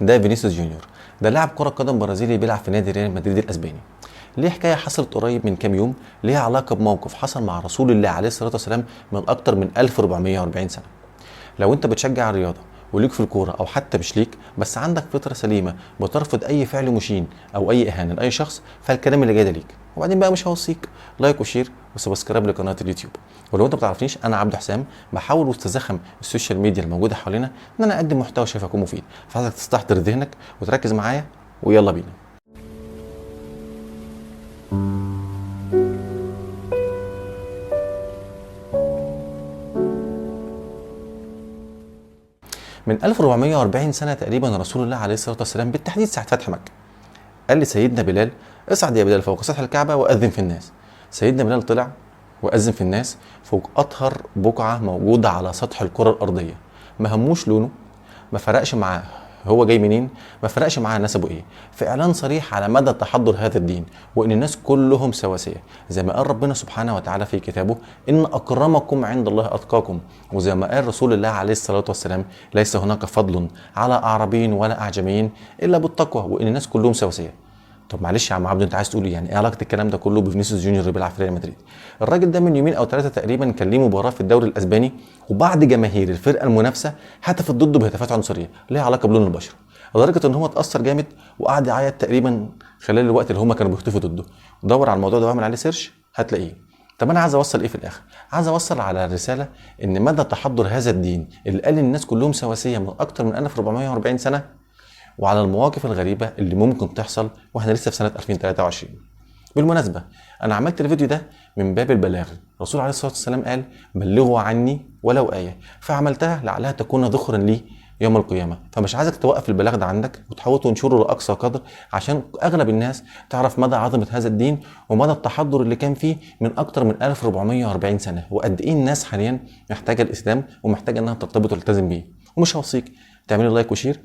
ده فينيسيوس جونيور. ده لاعب كره قدم برازيلي بيلعب في نادي ريال مدريد الاسباني. ليه حكايه حصلت قريب من كام يوم، ليها علاقه بموقف حصل مع رسول الله عليه الصلاه والسلام من اكتر من 1440 سنه. لو انت بتشجع الرياضه وليك في الكوره، او حتى مش ليك بس عندك فطره سليمه بترفض اي فعل مشين او اي اهانه لاي شخص، فالكلام اللي جاي ده ليك. وبعدين بقى مش هوصيك لايك وشير وسبسكرايب لقناه اليوتيوب. ولو انت ما بتعرفنيش، انا عبد حسام، بحاول وسط زخم السوشيال ميديا الموجوده حوالينا ان انا اقدم محتوى شايف يكون مفيد، فعايزك تستحضر ذهنك وتركز معايا، ويلا بينا. من 1440 سنه تقريبا رسول الله عليه الصلاه والسلام، بالتحديد ساعه فتح مكه، قال لسيدنا بلال: اصعد يا بلال فوق سطح الكعبه واذن في الناس. سيدنا بلال طلع واذن في الناس فوق اطهر بقعه موجوده على سطح الكره الارضيه. ما هموش لونه، ما فرقش معاه هو جاي منين، ما فرقش معاه نسبه ايه. في اعلان صريح على مدى تحضر هذا الدين، وان الناس كلهم سواسيه، زي ما قال ربنا سبحانه وتعالى في كتابه: ان اكرمكم عند الله اتقاكم. وزي ما قال رسول الله عليه الصلاه والسلام: ليس هناك فضل على اعرابي ولا اعجمي الا بالتقوى، وان الناس كلهم سواسيه. طب معلش يا عم عبده، انت عايز تقول يعني ايه علاقه الكلام ده كله بفينيسيوس جونيور اللي بيلعب في ريال مدريد؟ الراجل ده من يومين او ثلاثه تقريبا كان ليه مباراه في الدوري الاسباني، وبعض جماهير الفرقه المنافسه هتفت ضده بهتافات عنصريه ليها علاقه بلون البشره، لدرجه ان هو اتاثر جامد وقعد يعيط تقريبا خلال الوقت اللي هم كانوا بيهتفوا ضده. دور على الموضوع ده واعمل عليه سيرش هتلاقيه. طب انا عايز اوصل ايه في الاخر؟ عايز اوصل على رساله ان مدى تحضر هذا الدين اللي قال الناس كلهم سواسيه من اكتر من 1440 سنه، وعلى المواقف الغريبة اللي ممكن تحصل واحنا لسه في سنة 2023. بالمناسبة، أنا عملت الفيديو ده من باب البلاغ. الرسول عليه الصلاة والسلام قال: بلغوا عني ولو آية، فعملتها لعلها تكون ذخرا لي يوم القيامة. فمش عايزك توقف البلاغ ده عندك وتحاول تنشره لأقصى قدر، عشان أغلب الناس تعرف مدى عظمة هذا الدين ومدى التحضر اللي كان فيه من أكتر من 1440 سنة، وقد إيه الناس حاليا محتاجة الإسلام ومحتاجة إنها ترتبط وتلتزم بيه. ومش هوصيك تعملي لايك وشير